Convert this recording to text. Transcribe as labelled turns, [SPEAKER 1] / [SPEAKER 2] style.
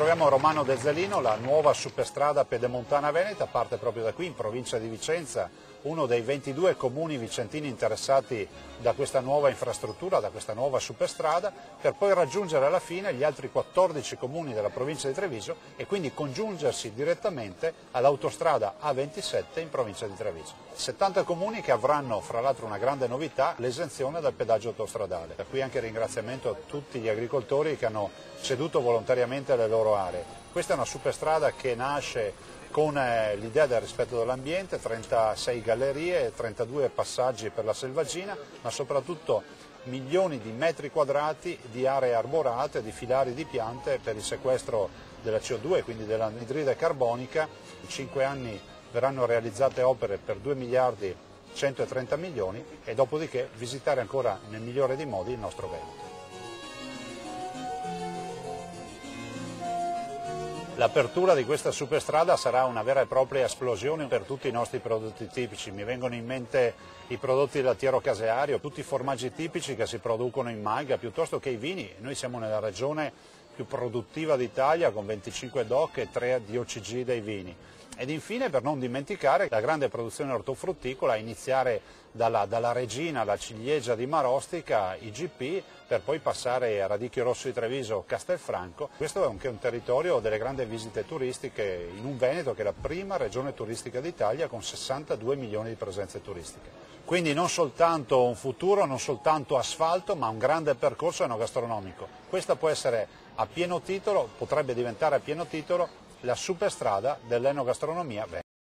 [SPEAKER 1] troviamo a Romano d'Ezzelino, la nuova superstrada pedemontana veneta, parte proprio da qui in provincia di Vicenza, uno dei 22 comuni vicentini interessati da questa nuova infrastruttura, da questa nuova superstrada, per poi raggiungere alla fine gli altri 14 comuni della provincia di Treviso e quindi congiungersi direttamente all'autostrada A27 in provincia di Treviso. 70 comuni che avranno, fra l'altro una grande novità, l'esenzione dal pedaggio autostradale. Da qui anche ringraziamento a tutti gli agricoltori che hanno ceduto volontariamente le loro aree. Questa è una superstrada che nasce con l'idea del rispetto dell'ambiente, 36 gallerie, 32 passaggi per la selvaggina, ma soprattutto milioni di metri quadrati di aree arborate, di filari di piante per il sequestro della CO2, quindi dell'anidride carbonica. In 5 anni verranno realizzate opere per 2 miliardi 130 milioni e dopodiché visitare ancora nel migliore dei modi il nostro Veneto. L'apertura di questa superstrada sarà una vera e propria esplosione per tutti i nostri prodotti tipici. Mi vengono in mente i prodotti lattiero-caseario, tutti i formaggi tipici che si producono in Malga, piuttosto che i vini. Noi siamo nella regione più produttiva d'Italia con 25 DOC e 3 di OCG dei vini. Ed infine, per non dimenticare, la grande produzione ortofrutticola, a iniziare dalla Regina, la ciliegia di Marostica, IGP, per poi passare a Radicchio Rosso di Treviso, Castelfranco. Questo è anche un territorio delle grandi visite turistiche in un Veneto che è la prima regione turistica d'Italia con 62 milioni di presenze turistiche. Quindi non soltanto un futuro, non soltanto asfalto, ma un grande percorso enogastronomico. Questa può essere a pieno titolo, potrebbe diventare a pieno titolo la superstrada dell'enogastronomia veneta.